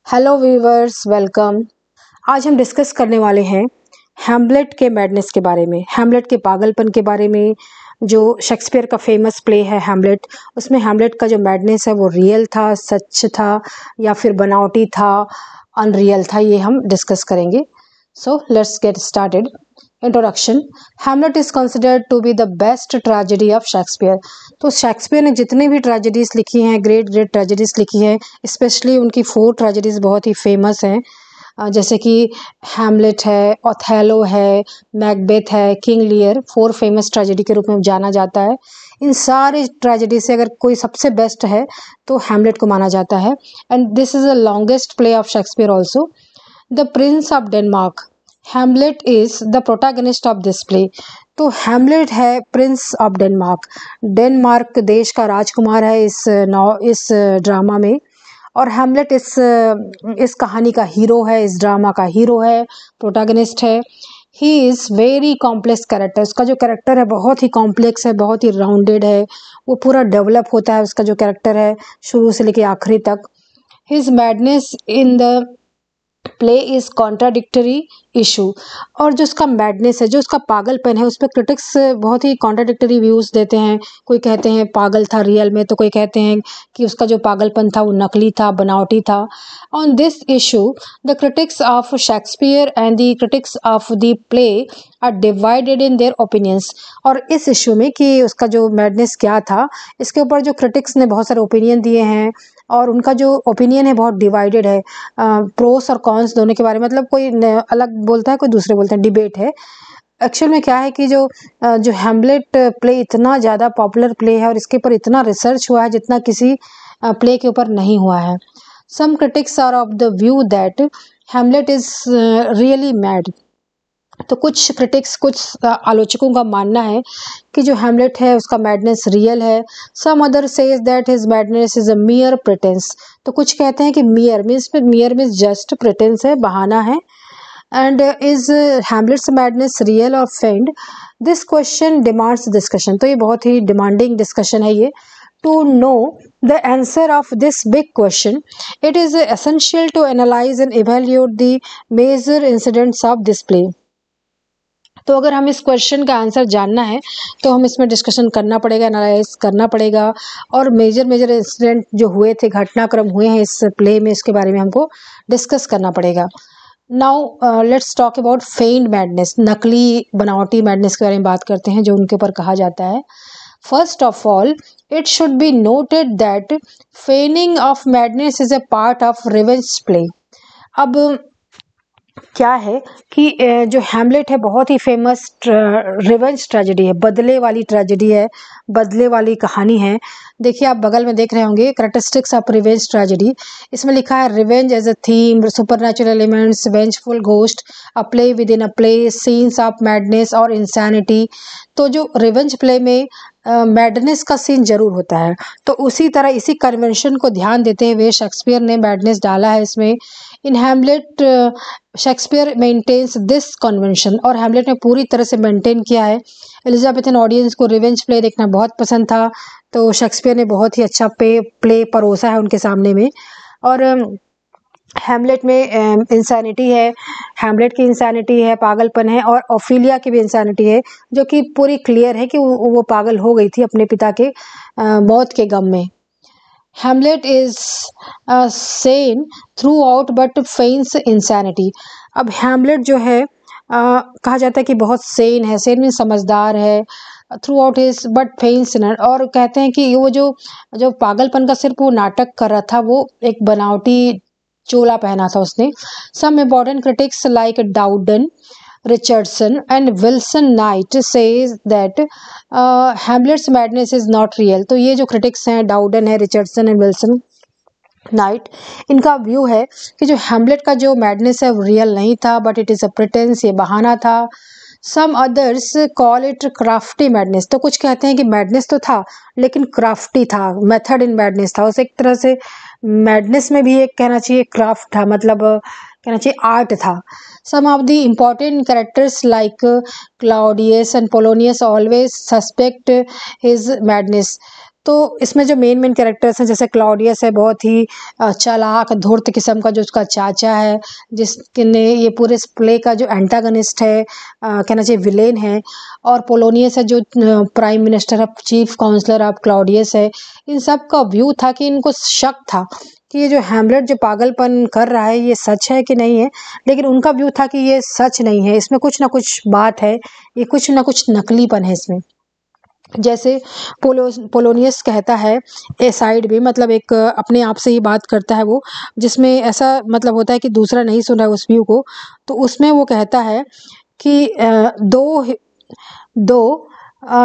Hello viewers, welcome. आज हम discuss करने वाले हैं हैम्लेट के मैडनेस के बारे में, हैम्लेट के पागलपन के बारे में। जो शेक्सपियर का फेमस प्ले है हैम्लेट, उसमें हैम्लेट का जो मैडनेस है वो रियल था, सच था या फिर बनावटी था, अनरियल था, ये हम डिस्कस करेंगे। So let's get started. Introduction. Hamlet is considered to be the best tragedy of Shakespeare. तो शेक्सपियर ने जितने भी ट्रेजेडीज लिखी हैं, ग्रेट ग्रेट ट्रेजेडीज लिखी हैं, स्पेशली उनकी 4 ट्रेजेडीज बहुत ही फेमस हैं। जैसे कि हैम्लेट है, ओथेलो है, मैकबेथ है, किंग लियर, 4 फेमस ट्रेजेडी के रूप में जाना जाता है। इन सारी ट्रेजेडी से अगर कोई सबसे बेस्ट है तो हैम्लेट को माना जाता है। And this is the longest play of Shakespeare also. The prince of Denmark, Hamlet is the protagonist of this play. तो हैम्लेट है प्रिंस ऑफ डेनमार्क, डेनमार्क देश का राजकुमार है इस ड्रामा में। और हैम्लेट इस कहानी का हीरो है, इस ड्रामा का हीरो है, प्रोटैगनिस्ट है। He is very complex character. उसका जो कैरेक्टर है बहुत ही कॉम्प्लेक्स है, बहुत ही राउंडेड है, वो पूरा डेवलप होता है उसका जो कैरेक्टर है शुरू से लेके आखिरी तक। His madness in the play is contradictory issue. और जो उसका मैडनेस है, जो उसका पागलपन है, उस पर क्रिटिक्स बहुत ही कॉन्ट्राडिक्टरी व्यूज़ देते हैं। कोई कहते हैं पागल था रियल में, तो कोई कहते हैं कि उसका जो पागलपन था वो नकली था, बनावटी था। On this issue the critics of Shakespeare and the critics of the play are divided in their opinions. और इस इशू में कि उसका जो मैडनेस क्या था, इसके ऊपर जो क्रिटिक्स ने बहुत सारे ओपिनियन दिए हैं और उनका जो ओपिनियन है बहुत डिवाइडेड है, प्रोस और कॉन्स दोनों के बारे में। मतलब कोई अलग बोलता है, कोई दूसरे बोलते हैं, डिबेट है। एक्चुअल में क्या है कि जो हैम्लेट प्ले इतना ज़्यादा पॉपुलर प्ले है और इसके ऊपर इतना रिसर्च हुआ है जितना किसी प्ले के ऊपर नहीं हुआ है। Some critics are of the view that Hamlet is really mad. तो कुछ क्रिटिक्स, कुछ आलोचकों का मानना है कि जो हैम्लेट है उसका मैडनेस रियल है। Some other says that his madness is a mere pretence. तो कुछ कहते हैं कि मियर मीन्स जस्ट, प्रिटेंस है, बहाना है। And is Hamlet's madness real और feigned? This question demands discussion. तो ये बहुत ही डिमांडिंग डिस्कशन है ये। To know the answer of this big question it is essential to analyse and evaluate the major incidents of this play. तो अगर हम इस क्वेश्चन का आंसर जानना है तो हम इसमें डिस्कशन करना पड़ेगा, एनालाइज करना पड़ेगा, और मेजर इंसिडेंट जो हुए थे, घटनाक्रम हुए हैं इस प्ले में, इसके बारे में हमको डिस्कस करना पड़ेगा। Now let's talk about feigned madness, नकली बनावटी मैडनेस के बारे में बात करते हैं जो उनके ऊपर कहा जाता है। First of all it should be noted that फेनिंग of madness is a part of revenge play. अब क्या है कि जो हैम्लेट है बहुत ही फेमस रिवेंज ट्रेजेडी है, बदले वाली ट्रेजेडी है, बदले वाली कहानी है। देखिए, आप बगल में देख रहे होंगे कैरेक्टरिस्टिक्स ऑफ रिवेंज ट्रेजेडी। इसमें लिखा है revenge as a theme, supernatural elements, vengeful ghost, a play within a play, scenes of madness और इंसैनिटी। तो जो रिवेंज प्ले में मैडनेस का सीन जरूर होता है, तो उसी तरह इसी कन्वेंशन को ध्यान देते हुए शेक्सपियर ने मैडनेस डाला है इसमें। इन हैम्लेट शेक्सपियर मेंटेन्स दिस कन्वेंशन, और हैम्लेट ने पूरी तरह से मेंटेन किया है। एलिजाबेथन ऑडियंस को रिवेंज प्ले देखना बहुत पसंद था, तो शेक्सपियर ने बहुत ही अच्छा प्ले परोसा है उनके सामने में। और हैम्लेट में इंसैनिटी है, हैम्लेट की इंसैनिटी है, पागलपन है, और ओफिलिया की भी इंसैनिटी है, जो कि पूरी क्लियर है कि वो पागल हो गई थी अपने पिता के मौत के गम में। Hamlet is sane throughout but feigns insanity. अब हैम्लेट जो है कहा जाता है कि बहुत सेन है, सेन मीन समझदार है, throughout is but feigns, और कहते हैं कि वो जो पागलपन का सिर्फ वो नाटक कर रहा था, वो एक बनावटी चोला पहना था उसने। Some important critics like Dowden, Richardson and Wilson Knight says that Hamlet's madness is not real. तो ये जो क्रिटिक्स हैं, डाउडन है, रिचर्डसन एंड विल्सन नाइट, इनका व्यू है कि जो हैम्लेट का जो मैडनेस है वो रियल नहीं था, but it is a pretence, ये बहाना था। Some others call it crafty madness. तो कुछ कहते हैं कि मैडनेस तो था लेकिन क्राफ्टी था, मेथड इन मैडनेस था। उसे एक तरह से मैडनेस में भी एक कहना चाहिए क्राफ्ट था, मतलब कहना चाहिए आर्ट था। Some of the important characters like Claudius and Polonius always suspect his madness. तो इसमें जो मेन कैरेक्टर्स हैं जैसे क्लॉडियस है, बहुत ही चालाक धूर्त किस्म का जो उसका चाचा है, जिसने ये पूरे प्ले का जो एंटागनिस्ट है, कहना चाहिए विलेन है। और पोलोनियस है जो prime minister of chief counsellor of Claudius है। इन सब का व्यू था कि इनको शक था कि ये जो हैमलेट जो पागलपन कर रहा है ये सच है कि नहीं है, लेकिन उनका व्यू था कि ये सच नहीं है, इसमें कुछ ना कुछ बात है, ये कुछ ना कुछ नकलीपन है इसमें। जैसे पोलोनियस कहता है ए साइड भी, मतलब एक अपने आप से ही बात करता है वो, जिसमें ऐसा मतलब होता है कि दूसरा नहीं सुन रहा है उस व्यू को। तो उसमें वो कहता है कि though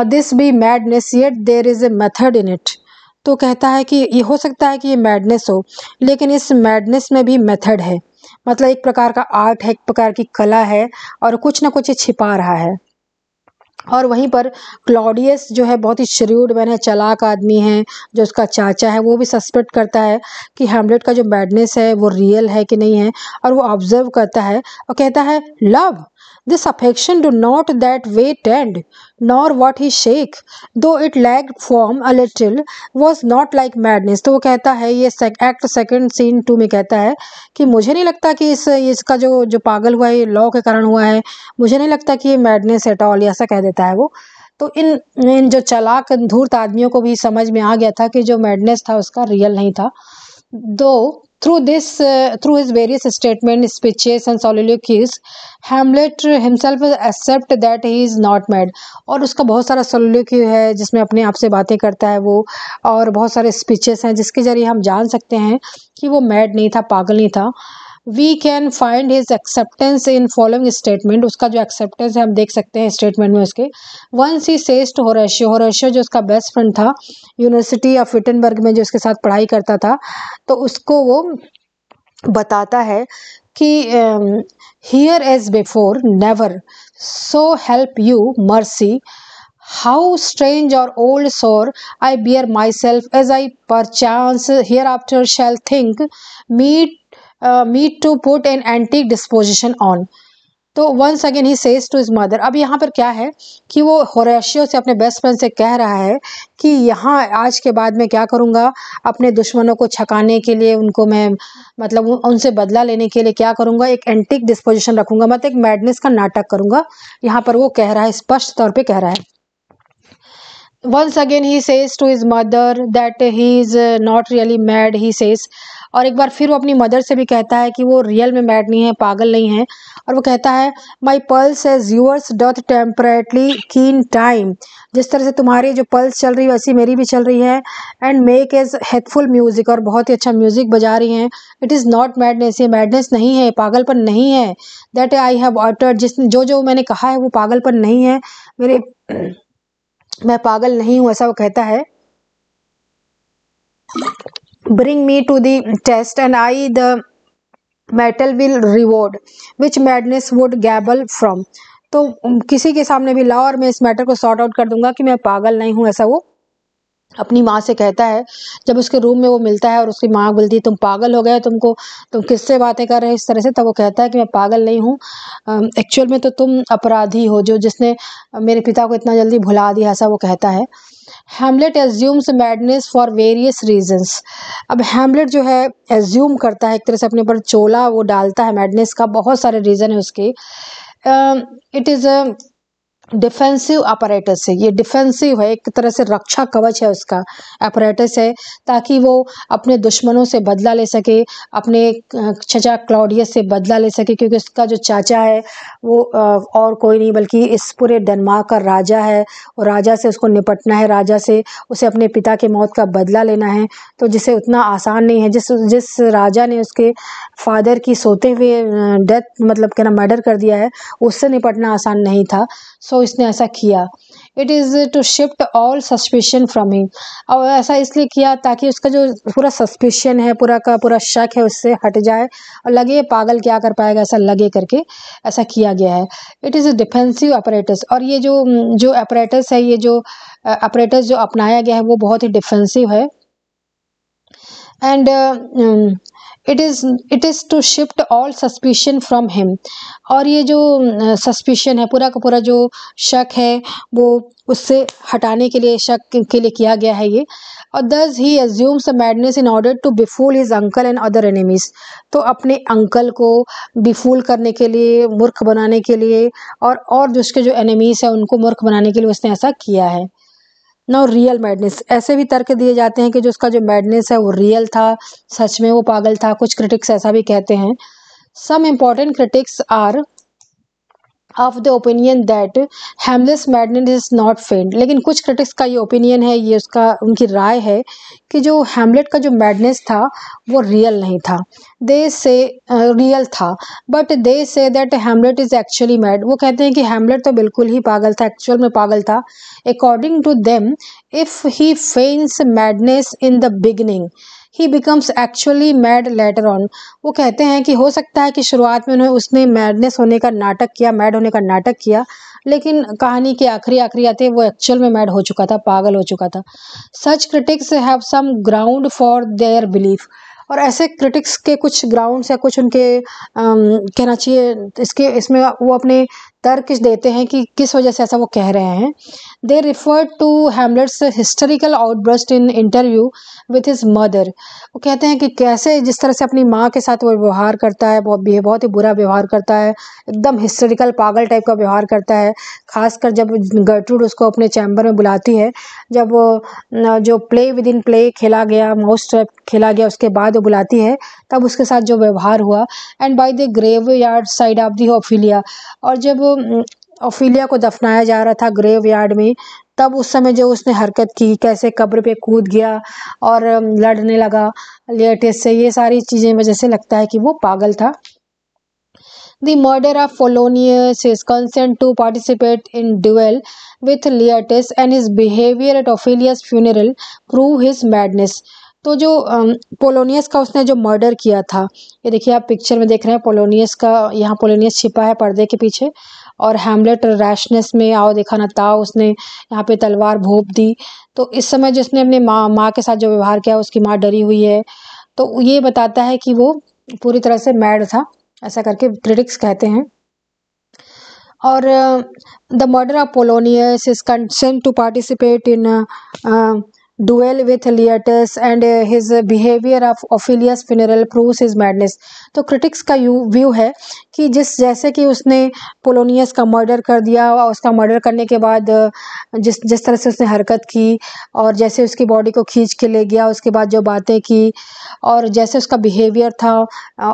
this be madness yet there is a method in it. तो कहता है कि ये हो सकता है कि ये मैडनेस हो, लेकिन इस मैडनेस में भी मेथड है, मतलब एक प्रकार का आर्ट है, एक प्रकार की कला है, और कुछ ना कुछ ये छिपा रहा है। और वहीं पर क्लॉडियस जो है बहुत ही श्रीउड मैन है, चालाक आदमी है, जो उसका चाचा है, वो भी सस्पेक्ट करता है कि हैमलेट का जो मैडनेस है वो रियल है कि नहीं है। और वो ऑब्जर्व करता है और कहता है love this affection do not that way tend nor what he shake though it lack form a little was not like madness. तो वो कहता है ये एक्ट सेकेंड सीन 2 में कहता है कि मुझे नहीं लगता कि इसका जो पागल हुआ है ये लॉ के कारण हुआ है, मुझे नहीं लगता कि ये मैडनेस एट ऑल, ऐसा कह देता है वो। तो इन जो चालाक धूर्त आदमियों को भी समझ में आ गया था कि जो मैडनेस था उसका रियल नहीं था। दो through his various statements, speeches and soliloquies, Hamlet himself accept that he is not mad। और उसका बहुत सारा soliloquy है जिसमें अपने आप से बातें करता है वो, और बहुत सारे speeches हैं जिसके जरिए हम जान सकते हैं कि वो mad नहीं था, पागल नहीं था। We can find his acceptance in following statement। उसका जो acceptance है हम देख सकते हैं statement में उसके। Once he says to Horatio जो उसका बेस्ट फ्रेंड था यूनिवर्सिटी ऑफ विटनबर्ग में, जो उसके साथ पढ़ाई करता था, तो उसको वो बताता है कि here as before never so help you mercy how strange or odd soe'er I bear myself as I perchance hereafter shall think meet to put an antic disposition on. तो once again he says to his mother. अब यहाँ पर क्या है कि वो Horatio से अपने बेस्ट फ्रेंड से कह रहा है कि यहाँ आज के बाद मैं क्या करूँगा, अपने दुश्मनों को छकाने के लिए, उनको मैं मतलब उनसे बदला लेने के लिए क्या करूँगा, एक एंटीक डिस्पोजिशन रखूँगा, मतलब एक मैडनेस का नाटक करूँगा। यहाँ पर वो कह रहा है, स्पष्ट तौर पे कह रहा है। Once again he says to his mother that he is not really mad, he says। और एक बार फिर वो अपनी मदर से भी कहता है कि वो रियल में मैड नहीं है, पागल नहीं है। और वो कहता है माई पल्स एज यूअर्स डॉथ टेम्परेटली कीन टाइम। जिस तरह से तुम्हारी जो पल्स चल रही है वैसी मेरी भी चल रही है। एंड मेक एज हेथफुल म्यूजिक, और बहुत ही अच्छा म्यूजिक बजा रही हैं। इट इज़ नॉट मैडनेस, ये मैडनेस नहीं है, पागलपन नहीं है। दैट आई हैव ऑटर्ड, जो मैंने कहा है वो पागलपन नहीं है, मैं पागल नहीं हूँ, ऐसा वो कहता है। Bring me to the test and I the metal will reword which madness would gambol from. तो किसी के सामने भी लाओ और मैं इस मैटर को सॉर्ट आउट कर दूंगा कि मैं पागल नहीं हूँ, ऐसा वो अपनी माँ से कहता है। जब उसके रूम में वो मिलता है और उसकी माँ बोलती है तुम पागल हो गए, तुम किससे बातें कर रहे हो इस तरह से, तब वो कहता है कि मैं पागल नहीं हूँ, एक्चुअल में तो तुम अपराधी हो जिसने मेरे पिता को इतना जल्दी भुला दिया, ऐसा वो कहता है। Hamlet assumes madness for various reasons. अब हैमलेट जो है एज्यूम करता है, एक तरह से अपने ऊपर चोला वो डालता है मैडनेस का, बहुत सारे रीजन है उसके। It is a defensive apparatus है, ये डिफेंसिव है, एक तरह से रक्षा कवच है उसका, अपरेटस है, ताकि वो अपने दुश्मनों से बदला ले सके, अपने चचा क्लॉडियस से बदला ले सके, क्योंकि उसका जो चाचा है वो और कोई नहीं बल्कि इस पूरे डेनमार्क का राजा है, और राजा से उसको निपटना है, राजा से उसे अपने पिता की मौत का बदला लेना है, तो जिसे उतना आसान नहीं है। जिस राजा ने उसके फादर की सोते हुए डेथ मतलब कहना मर्डर कर दिया है, उससे निपटना आसान नहीं था, सो इसने ऐसा किया। It is to shift all suspicion from him. और ऐसा इसलिए किया ताकि उसका जो पूरा सस्पिशन है, पूरा का पूरा शक है, उससे हट जाए और लगे पागल क्या कर पाएगा, ऐसा लगे करके ऐसा किया गया है। It is a defensive apparatus. और ये जो अपरेटस है, ये जो अपरेटस जो अपनाया गया है वो बहुत ही डिफेंसिव है। And it is to shift all suspicion from him. और ये जो सस्पिशन है, पूरा का पूरा जो शक है, वो उससे हटाने के लिए, शक के लिए किया गया है ये। और thus he assumes the madness in order to befool his uncle and other enemies. तो अपने अंकल को बिफूल करने के लिए, मूर्ख बनाने के लिए, और जो उसके जो एनिमीज है उनको मूर्ख बनाने के लिए उसने ऐसा किया है। नाउ रियल मैडनेस, ऐसे भी तर्क दिए जाते हैं कि जो उसका जो मैडनेस है वो रियल था, सच में वो पागल था। कुछ क्रिटिक्स ऐसा भी कहते हैं। Some important critics are of the opinion that Hamlet's madness is not feigned. लेकिन कुछ क्रिटिक्स का ये ओपिनियन है, ये उसका उनकी राय है कि जो हैमलेट का जो मैडनेस था वो रियल नहीं था। दे से रियल था, but they say that Hamlet is actually mad. वो कहते हैं कि हैमलेट तो बिल्कुल ही पागल था, एक्चुअल में पागल था। According to them, if he feigns madness in the beginning, he becomes actually mad later on. वो कहते हैं कि हो सकता है कि शुरुआत में उसने मैडनेस होने का नाटक किया, मैड होने का नाटक किया, लेकिन कहानी के आखिरी आते वो एक्चुअल में मैड हो चुका था, पागल हो चुका था। Such critics have some ground for their belief. और ऐसे क्रिटिक्स के कुछ ग्राउंड्स या कुछ उनके कहना चाहिए इसमें वो अपने तर्क देते हैं कि किस वजह से ऐसा वो कह रहे हैं। They refer to Hamlet's hysterical outburst in interview with his mother. वो कहते हैं कि कैसे, जिस तरह से अपनी माँ के साथ वो व्यवहार करता है, बहुत ही बुरा व्यवहार करता है, एकदम हिस्टोरिकल पागल टाइप का व्यवहार करता है। खासकर जब गर्ट्रूड उसको अपने चैम्बर में बुलाती है, जब जो प्ले विद इन प्ले खेला गया, माउस ट्रैप खेला गया, उसके बाद वो बुलाती है, तब उसके साथ जो व्यवहार हुआ। And by the graveyard side of the Ophelia. और जब ओफिलिया को दफनाया जा रहा था ग्रेव यार्ड में, तब उस समय जो उसने हरकत की, कैसे कब्र पे कूद गया और लड़ने लगा लियटिस से, ये सारी चीज़ें वजह से लगता है कि वो पागल था। The murder of Polonius, his consent to participate in duel with Leotis and his behavior at Ophelia's funeral prove his madness। तो जो पोलोनियस का उसने जो मर्डर किया था, ये देखिए आप पिक्चर में देख रहे हैं पोलोनियस का, यहाँ पोलोनियस छिपा है पर्दे के पीछे, और हैमलेट रैशनेस में आओ देखा ना ताओ उसने यहाँ पे तलवार भोंप दी। तो इस समय जिसने अपने माँ के साथ जो व्यवहार किया, उसकी माँ डरी हुई है। तो ये बताता है कि वो पूरी तरह से मैड था, ऐसा करके क्रिटिक्स कहते हैं। और the murder of Polonius, his consent to participate in duel with Leotus and his behavior of Ophelia's funeral proves his madness। तो क्रिटिक्स का व्यू है कि जैसे कि उसने पोलोनियस का मर्डर कर दिया, और उसका मर्डर करने के बाद जिस तरह से उसने हरकत की, और जैसे उसकी बॉडी को खींच के ले गया, उसके बाद जो बातें की, और जैसे उसका बिहेवियर था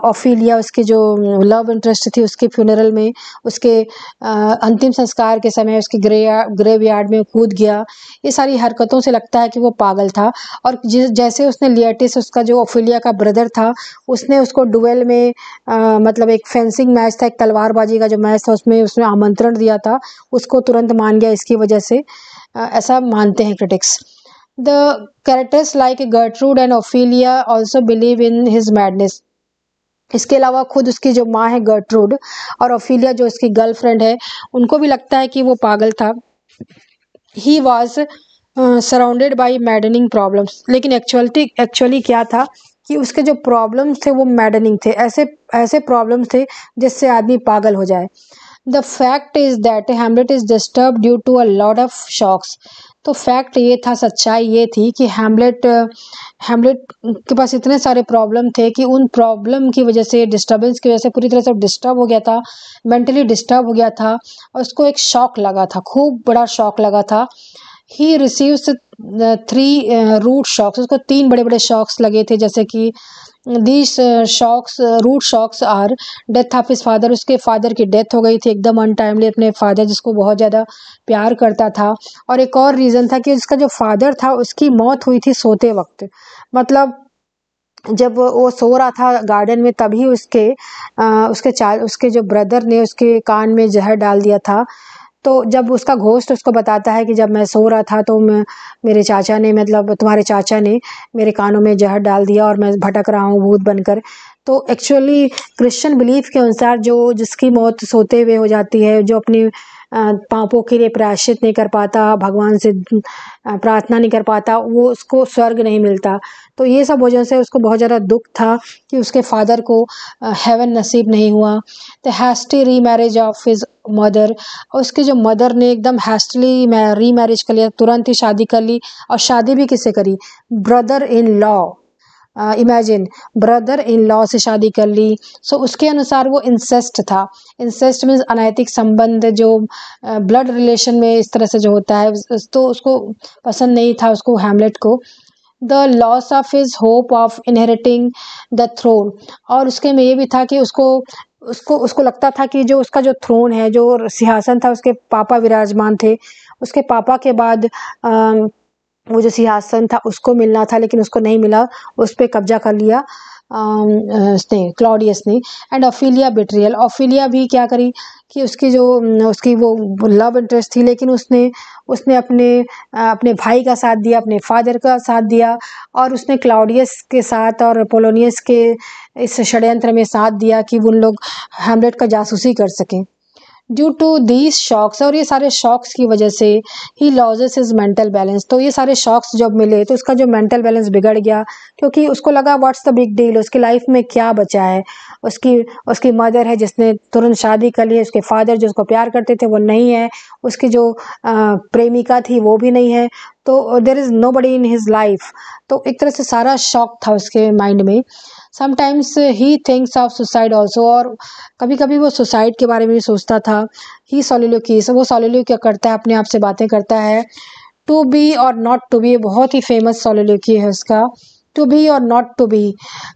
ओफिलिया, उसकी जो लव इंटरेस्ट थी, उसके फ्यूनरल में, उसके अंतिम संस्कार के समय उसके ग्रेव यार्ड में कूद गया, ये सारी हरकतों से लगता है कि वो पागल था। और जैसे उसने लियटिस, उसका जो ओफिलिया का ब्रदर था, उसने उसको डुएल में मतलब एक फेंसिंग मैच था, एक तलवारबाजी का जो मैच था, उसमें आमंत्रण दिया था, उसको तुरंत मान गया इसकी वजह से, ऐसा मानते हैं critics. The characters like Gertrude and Ophelia also believe in his madness. इसके अलावा खुद उसकी जो माँ है गर्ट्रूड और ओफिलिया जो उसकी गर्लफ्रेंड है, उनको भी लगता है कि वो पागल था। He was surrounded by maddening problems. लेकिन एक्चुअली क्या था कि उसके जो प्रॉब्लम्स थे वो मैडनिंग थे, ऐसे प्रॉब्लम्स थे जिससे आदमी पागल हो जाए। The fact is that Hamlet is disturb due to a lot of shocks. तो फैक्ट ये था, सच्चाई ये थी कि हैमलेट के पास इतने सारे प्रॉब्लम थे कि उन प्रॉब्लम की वजह से, डिस्टर्बेंस की वजह से पूरी तरह से डिस्टर्ब हो गया था, मेंटली डिस्टर्ब हो गया था, और उसको एक शॉक लगा था, खूब बड़ा शॉक लगा था। He receives 3 root shocks. उसको 3 बड़े बड़े शॉक्स लगे थे, जैसे कि these shocks, root shocks are death of his father. उसके फादर की डेथ हो गई थी एकदम अनटाइमली, अपने फादर जिसको बहुत ज़्यादा प्यार करता था। और एक और रीज़न था कि उसका जो फादर था उसकी मौत हुई थी सोते वक्त, मतलब जब वो सो रहा था गार्डन में, तभी उसके जो ब्रदर ने उसके कान में जहर डाल दिया था। तो जब उसका घोस्ट उसको बताता है कि जब मैं सो रहा था तो मेरे चाचा ने, मतलब तुम्हारे चाचा ने मेरे कानों में जहर डाल दिया और मैं भटक रहा हूँ भूत बनकर। तो एक्चुअली क्रिश्चियन बिलीफ के अनुसार जिसकी मौत सोते हुए हो जाती है, जो अपनी पापों के लिए प्रायश्चित नहीं कर पाता, भगवान से प्रार्थना नहीं कर पाता, वो उसको स्वर्ग नहीं मिलता। तो ये सब वजह से उसको बहुत ज़्यादा दुख था कि उसके फादर को हेवन नसीब नहीं हुआ। द हैस्टी री मैरिज ऑफ हिज मदर, और उसके जो मदर ने एकदम हैस्टली री मैरिज कर लिया, तुरंत ही शादी कर ली। और शादी भी किससे करी? Brother in law. Imagine, brother in law से शादी कर ली। सो उसके अनुसार वो इंसेस्ट था। इंसेस्ट मीन्स अनैतिक संबंध, जो ब्लड रिलेशन में इस तरह से जो होता है, तो उसको पसंद नहीं था उसको, हैमलेट को। The loss of his hope of inheriting the throne, और उसके में ये भी था कि उसको उसको उसको लगता था कि जो उसका जो थ्रोन है, जो सिंहासन था, उसके पापा विराजमान थे। उसके पापा के बाद वो जो सिंहासन था उसको मिलना था, लेकिन उसको नहीं मिला, उस पर कब्जा कर लिया उसने, क्लॉडियस ने। एंड ऑफिलिया बिट्रियल, ऑफिलिया भी क्या करी कि उसकी जो उसकी वो लव इंटरेस्ट थी, लेकिन उसने उसने अपने भाई का साथ दिया, अपने फादर का साथ दिया, और उसने क्लॉडियस के साथ और पोलोनियस के इस षड्यंत्र में साथ दिया कि उन लोग हैमलेट का जासूसी कर सकें। ड्यू टू दीज शॉक्स, और ये सारे शॉक्स की वजह से ही लॉजेस हिज मेंटल बैलेंस, तो ये सारे शॉक्स जब मिले तो उसका जो मेंटल बैलेंस बिगड़ गया, क्योंकि उसको लगा व्हाट्स द बिग डील, उसकी लाइफ में क्या बचा है। उसकी मदर है जिसने तुरंत शादी कर ली, उसके फादर जो उसको प्यार करते थे वो नहीं है, उसकी जो प्रेमिका थी वो भी नहीं है, तो there is nobody in his life. तो एक तरह से सारा शॉक था उसके माइंड में। Sometimes he thinks of suicide also, और कभी कभी वो सुसाइड के बारे में भी सोचता था। ही सोलिलोक्वीज, वो सोलिलोक्वी करता है, अपने आप से बातें करता है। टू बी और नॉट टू बी, बहुत ही फेमस सोलिलोक्वी है उसका। टू बी और not to be,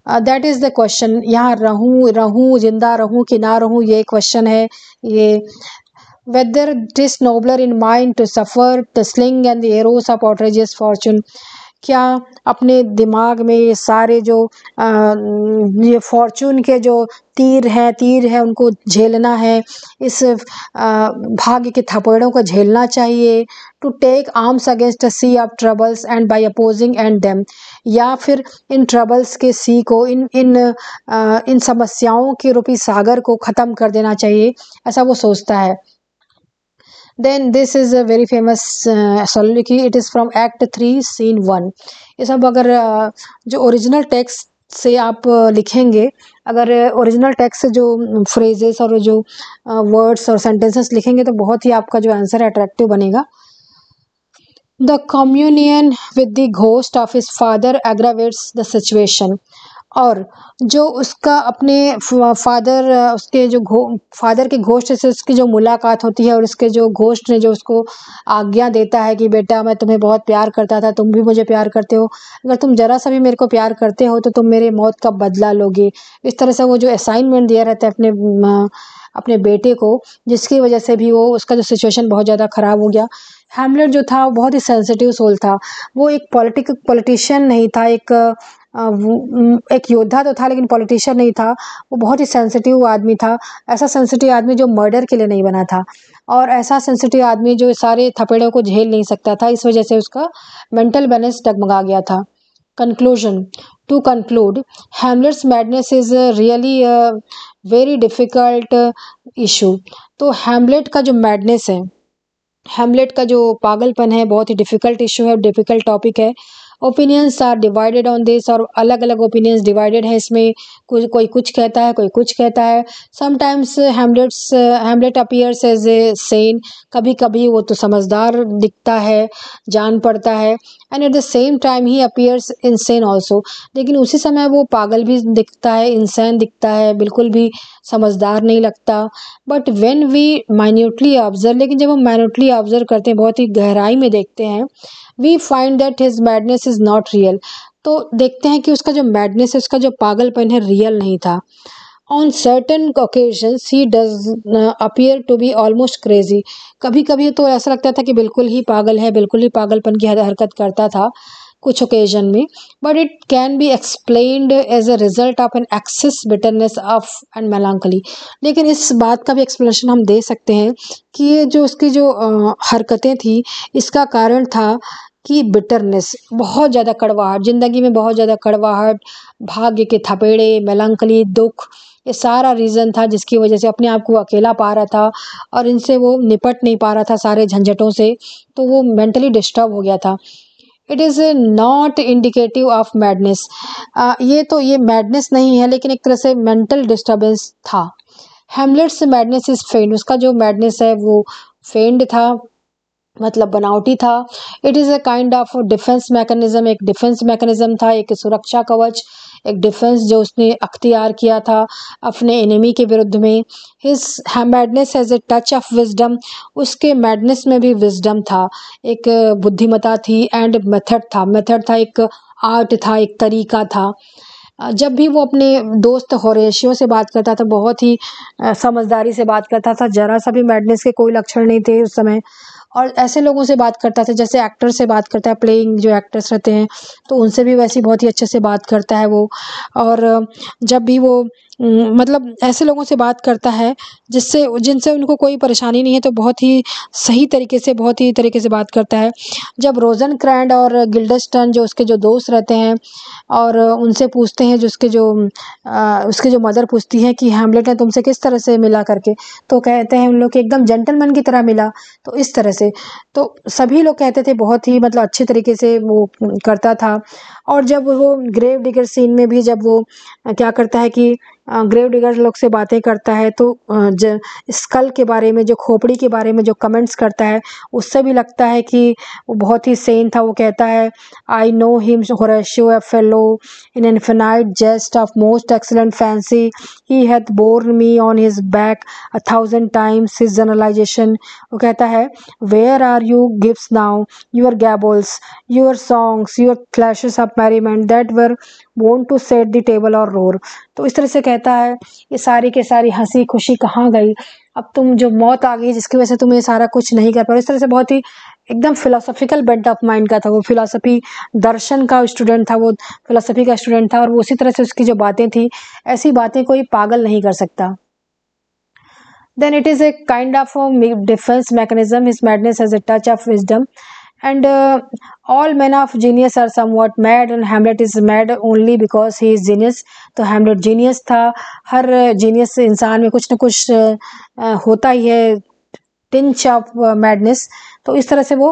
that is the question. यहाँ रहूँ जिंदा रहूँ कि ना रहूँ, ये क्वेश्चन है। ये whether it is nobler in mind to suffer the sling and the arrows of outrageous fortune, क्या अपने दिमाग में ये सारे जो ये फॉर्चून के जो तीर है उनको झेलना है, इस भाग्य के थपेड़ों को झेलना चाहिए। To take arms against a sea of troubles and by opposing end them, या फिर इन ट्रबल्स के सी को, इन समस्याओं के रूपी सागर को ख़त्म कर देना चाहिए, ऐसा वो सोचता है। Then this is a very famous soliloquy. It is from Act 3 Scene 1. ये सब अगर जो ओरिजिनल टेक्स्ट से आप लिखेंगे, अगर ओरिजिनल टेक्स्ट से जो फ्रेजेस और जो वर्ड्स और सेंटेंसेस लिखेंगे, तो बहुत ही आपका जो आंसर है अट्रैक्टिव बनेगा। The communion with the ghost of his father aggravates the situation, और जो उसका अपने फादर, उसके जो फादर के घोस्ट से उसकी जो मुलाकात होती है, और उसके जो घोस्ट ने जो उसको आज्ञा देता है कि बेटा मैं तुम्हें बहुत प्यार करता था, तुम भी मुझे प्यार करते हो, अगर तुम जरा सा भी मेरे को प्यार करते हो तो तुम मेरे मौत का बदला लोगे। इस तरह से वो जो असाइनमेंट दिया रहता है अपने बेटे को, जिसकी वजह से भी वो उसका जो सिचुएशन बहुत ज़्यादा ख़राब हो गया। हैमलेट जो था वो बहुत ही सेंसिटिव सोल था। वो एक पॉलिटिशियन नहीं था, एक योद्धा तो था लेकिन पॉलिटिशियन नहीं था। वो बहुत ही सेंसिटिव आदमी था, ऐसा सेंसिटिव आदमी जो मर्डर के लिए नहीं बना था, और ऐसा सेंसिटिव आदमी जो सारे थपेड़ों को झेल नहीं सकता था। इस वजह से उसका मेंटल बैलेंस डगमगा गया था। Conclusion, to conclude, Hamlet's madness is really very difficult issue. तो हैमलेट का जो मैडनेस है, हैमलेट का जो पागलपन है, बहुत ही डिफ़िकल्ट इशू है, डिफ़िकल्ट टॉपिक है। Opinions are divided on this, और अलग अलग ओपिनियंस डिवाइडेड है इसमें। कोई कुछ कहता है, कोई कुछ कहता है। Sometimes Hamlet appears as a sane, कभी कभी वो तो समझदार दिखता है, जान पड़ता है। And at the same time he appears insane also, लेकिन उसी समय वो पागल भी दिखता है, इंसान दिखता है, बिल्कुल भी समझदार नहीं लगता। But when we minutely observe, लेकिन जब हम माइन्यूटली ऑब्जर्व करते हैं, बहुत ही गहराई में देखते हैं, we find that his madness is not real, तो देखते हैं कि उसका जो मैडनेस है, उसका जो पागलपन है, रियल नहीं था। On certain occasions he does appear to be almost crazy, कभी कभी तो ऐसा लगता था कि बिल्कुल ही पागल है, बिल्कुल ही पागलपन की हरकत करता था कुछ ओकेजन में। But it can be explained as a result of an excess bitterness of and melancholy, लेकिन इस बात का भी एक्सप्लेनेशन हम दे सकते हैं कि ये जो उसकी जो हरकतें थी, इसका कारण था कि बिटरनेस, बहुत ज़्यादा कड़वाहट, ज़िंदगी में बहुत ज़्यादा कड़वाहट, भाग्य के थपेड़े, मेलांकली, दुख, ये सारा रीज़न था जिसकी वजह से अपने आप को अकेला पा रहा था, और इनसे वो निपट नहीं पा रहा था सारे झंझटों से, तो वो मेंटली डिस्टर्ब हो गया था। It is not indicative of madness. ये मैडनेस नहीं है, लेकिन एक तरह से मेंटल डिस्टर्बेंस था। हैमलेट्स मैडनेस इज फेंड, उसका जो मैडनेस है वो फेंड था, मतलब बनावटी था। It is a kind of defence mechanism, एक डिफेंस मैकेनिज्म था, एक सुरक्षा कवच, एक डिफेंस जो उसने अख्तियार किया था अपने एनिमी के विरुद्ध में। His madness has a touch of wisdom, उसके मैडनेस में भी विजडम था, एक बुद्धिमता थी, एंड मेथड था, एक आर्ट था, एक तरीका था। जब भी वो अपने दोस्त होरेशियो से बात करता था, बहुत ही समझदारी से बात करता था, जरा सा भी मैडनेस के कोई लक्षण नहीं थे उस समय। और ऐसे लोगों से बात करता था जैसे एक्टर से बात करता है, प्लेइंग जो एक्टर्स रहते हैं, तो उनसे भी वैसे बहुत ही अच्छे से बात करता है वो। और जब भी वो मतलब ऐसे लोगों से बात करता है जिनसे उनको कोई परेशानी नहीं है, तो बहुत ही सही तरीके से, बहुत ही तरीके से बात करता है। जब रोजनक्रैंड और गिल्डस्टन जो उसके जो दोस्त रहते हैं और उनसे पूछते हैं, जो उसके जो मदर पूछती हैं कि हैमलेट ने तुमसे किस तरह से मिला करके, तो कहते हैं उन लोग कि एकदम जेंटलमैन की तरह मिला। तो इस तरह से तो सभी लोग कहते थे बहुत ही मतलब अच्छे तरीके से वो करता था। और जब वो ग्रेव डिगर सीन में भी जब वो क्या करता है कि ग्रेव डिगर लोग से बातें करता है, तो स्कल के बारे में, जो खोपड़ी के बारे में जो कमेंट्स करता है, उससे भी लगता है कि वो बहुत ही सेन था। वो कहता है, I know him Horatio a fellow in infinite jest of most excellent fancy, he hath borne me on his back 1,000 times his generalisation. वो कहता है, where are you gifts now, your gambols, your songs, your flashes of merriment that were wont to set the table और roar. तो इस तरह से कहता है, ये सारी के सारी हंसी खुशी कहाँ गई, अब तुम जो मौत आ गई जिसकी वजह से तुम ये सारा कुछ नहीं कर पाए। इस तरह से बहुत ही एकदम फिलोसॉफिकल बेंट ऑफ माइंड का था वो, फिलोसफी दर्शन का स्टूडेंट था वो, फिलोसफी का स्टूडेंट था। और वो उसी तरह से उसकी जो बातें थी, ऐसी बातें कोई पागल नहीं कर सकता। Then it is a kind of a defense mechanism. His madness has a touch of wisdom, and all men of genius are somewhat mad, and Hamlet is mad only because he is genius. तो Hamlet genius था, हर genius इंसान में कुछ न कुछ होता ही है, tinge of madness। तो इस तरह से वो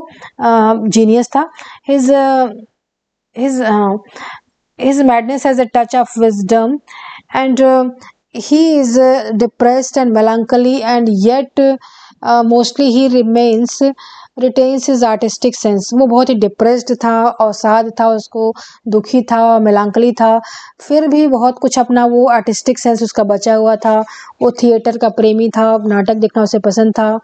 genius था। His madness has a touch of wisdom, and he is depressed and melancholy, and yet mostly he retains his artistic sense। वो बहुत ही डिप्रेस्ड था, अवसाद था, उसको दुखी था, मेलांकली था, फिर भी बहुत कुछ अपना वो आर्टिस्टिक सेंस उसका बचा हुआ था। वो थिएटर का प्रेमी था, नाटक देखना उसे पसंद था।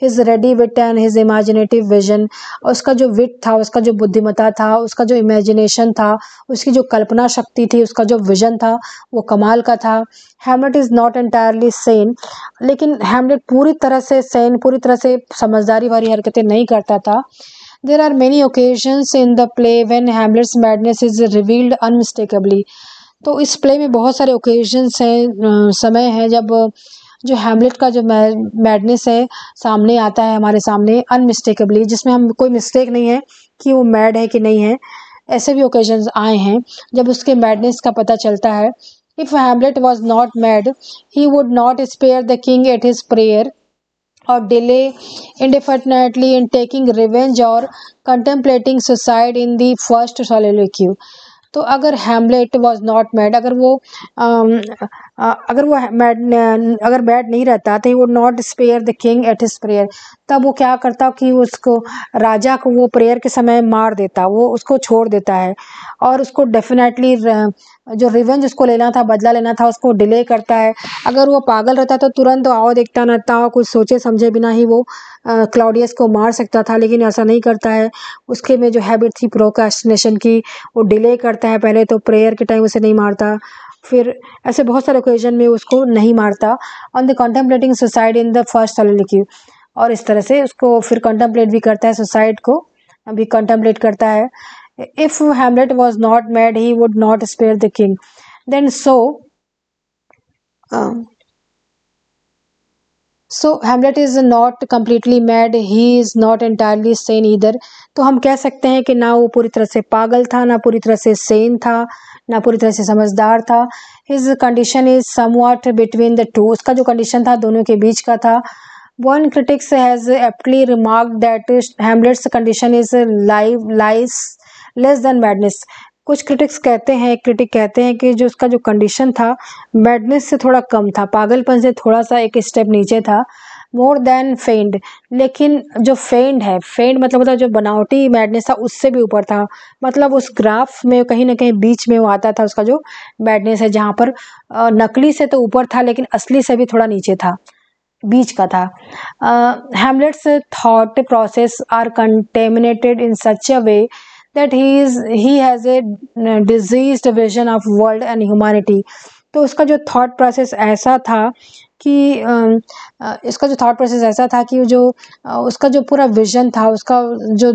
His ready wit and his imaginative vision, उसका जो विट था, उसका जो बुद्धिमता था, उसका जो इमेजिनेशन था, उसकी जो कल्पना शक्ति थी, उसका जो विजन था, वो कमाल का था। Hamlet is not entirely Sen, लेकिन हैमलेट पूरी तरह से सेन, पूरी तरह से समझदारी वाली हरकतें नहीं करता था। There are many occasions in the play when Hamlet's madness is revealed unmistakably. तो इस प्ले में बहुत सारे ओकेजन्स हैं, समय है जब जो हैमलेट का जो मैडनेस है सामने आता है हमारे सामने अनमिस्टेकेबली, जिसमें हम कोई मिस्टेक नहीं है कि वो मैड है कि नहीं है। ऐसे भी ओकेजन्स आए हैं जब उसके मैडनेस का पता चलता है। If Hamlet was not mad, he would not spare the king at his prayer or delay indefinitely in taking revenge or contemplating suicide in the first soliloquy। तो अगर हैमलेट वॉज नॉट मैड, अगर वो mad नहीं रहता, तो he would not spare the king at his prayer. तब वो क्या करता कि उसको, राजा को वो प्रेयर के समय मार देता, वो उसको छोड़ देता है, और उसको डेफिनेटली जो रिवेंज उसको लेना था, बदला लेना था, उसको डिले करता है। अगर वो पागल रहता तो तुरंत आओ देखता न था, कुछ सोचे समझे बिना ही वो क्लाउडियस को मार सकता था, लेकिन ऐसा नहीं करता है। उसके में जो हैबिट थी प्रोक्रेस्टिनेशन की, वो डिले करता है, पहले तो प्रेयर के टाइम उसे नहीं मारता, फिर ऐसे बहुत सारे ओकेजन में उसको नहीं मारता। On the contemplating suicide in the first soliloquy, और इस तरह से उसको फिर कॉन्टेम्पलेट भी करता है, सुसाइड को अभी कॉन्टेम्पलेट करता है। If Hamlet was not mad, he would not spare the king. Then so Hamlet is not completely mad. He is not entirely sane either. तो हम कह सकते हैं कि ना वो पूरी तरह से पागल था, ना पूरी तरह से सेन था, ना पूरी तरह से समझदार था। His condition is somewhat between the two. उसका जो कंडीशन था दोनों के बीच का था। One critic has aptly remarked that Hamlet's condition is lies less than madness. कुछ क्रिटिक्स कहते हैं, एक क्रिटिक कहते हैं कि जो उसका जो कंडीशन था मैडनेस से थोड़ा कम था, पागलपन से थोड़ा सा एक स्टेप नीचे था, मोर देन फेंड। लेकिन जो फेंड है, फेंड मतलब होता है जो बनावटी मैडनेस था उससे भी ऊपर था, मतलब उस ग्राफ में कहीं ना कहीं बीच में वो आता था उसका जो मैडनेस है, जहाँ पर नकली से तो ऊपर था लेकिन असली से भी थोड़ा नीचे था, बीच का था। Hamlet's thought process are contaminated in such a way that he has a diseased vision of world and humanity। तो उसका जो थॉट प्रोसेस ऐसा था कि इसका जो थॉट प्रोसेस ऐसा था कि जो उसका जो पूरा विजन था, उसका जो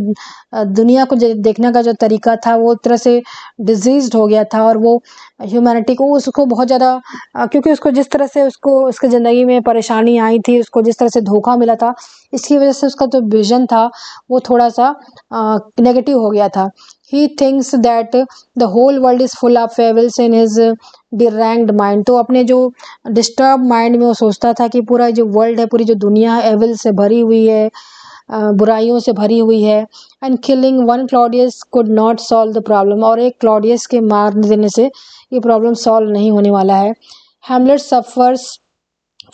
दुनिया को देखने का जो तरीका था वो एक तरह से डिजीज्ड हो गया था, और वो ह्यूमैनिटी को उसको बहुत ज़्यादा क्योंकि उसको जिस तरह से उसको उसके ज़िंदगी में परेशानी आई थी, उसको जिस तरह से धोखा मिला था, इसकी वजह से उसका जो विजन था वो थोड़ा सा नेगेटिव हो गया था। He thinks that the whole world is full of fables in his deranged mind. तो अपने जो डिस्टर्ब माइंड में वो सोचता था कि पूरा जो वर्ल्ड है, पूरी जो दुनिया है एविल से भरी हुई है, बुराइयों से भरी हुई है। And killing one Claudius could not solve the problem. और एक क्लॉडियस के मार देने से ये प्रॉब्लम सॉल्व नहीं होने वाला है। Hamlet suffers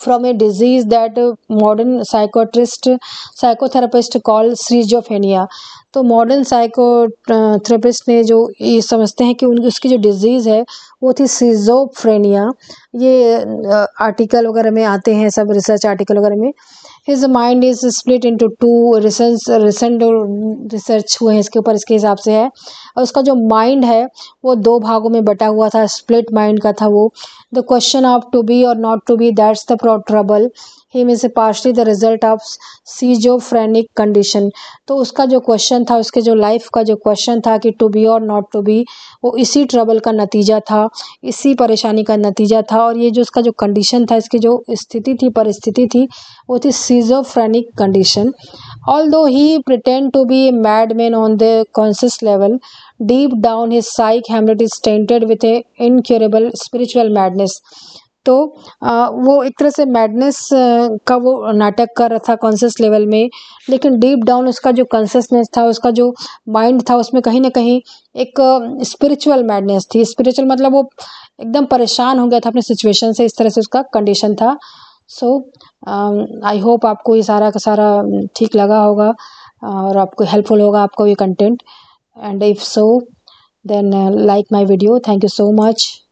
from a disease that modern psychotherapist call schizophrenia। तो मॉडर्न साइकोथेरेपिस्ट ने जो ये समझते हैं कि उसकी जो डिजीज़ है वो थी सिजोफ्रेनिया। ये आर्टिकल वगैरह में आते हैं, सब रिसर्च आर्टिकल वगैरह में। His mind is split into two, recent research हुए हैं इसके ऊपर, इसके हिसाब से है। और उसका जो माइंड है वो दो भागों में बटा हुआ था, स्प्लिट माइंड का था वो। The question of to be और not to be, that's the trouble him is partially the result of schizophrenic condition. तो उसका जो क्वेश्चन था, उसके जो लाइफ का जो क्वेश्चन था कि टू बी और नॉट टू बी, वो इसी ट्रबल का नतीजा था, इसी परेशानी का नतीजा था। और ये जो उसका जो कंडीशन था, इसकी जो स्थिति थी, परिस्थिति थी, वो थी schizophrenic condition. Although he pretend to be a madman on the conscious level, deep down his psyche Hamlet is tainted with a incurable spiritual madness। तो वो एक तरह से मैडनेस का वो नाटक कर रहा था कॉन्शियस लेवल में, लेकिन डीप डाउन उसका जो कॉन्शियसनेस था, उसका जो माइंड था, उसमें कहीं ना कहीं एक स्पिरिचुअल मैडनेस थी। स्पिरिचुअल मतलब वो एकदम परेशान हो गया था अपने सिचुएशन से, इस तरह से उसका कंडीशन था। सो आई होप आपको ये सारा का सारा ठीक लगा होगा और आपको हेल्पफुल होगा आपको ये content. And if so then like my video. Thank you so much.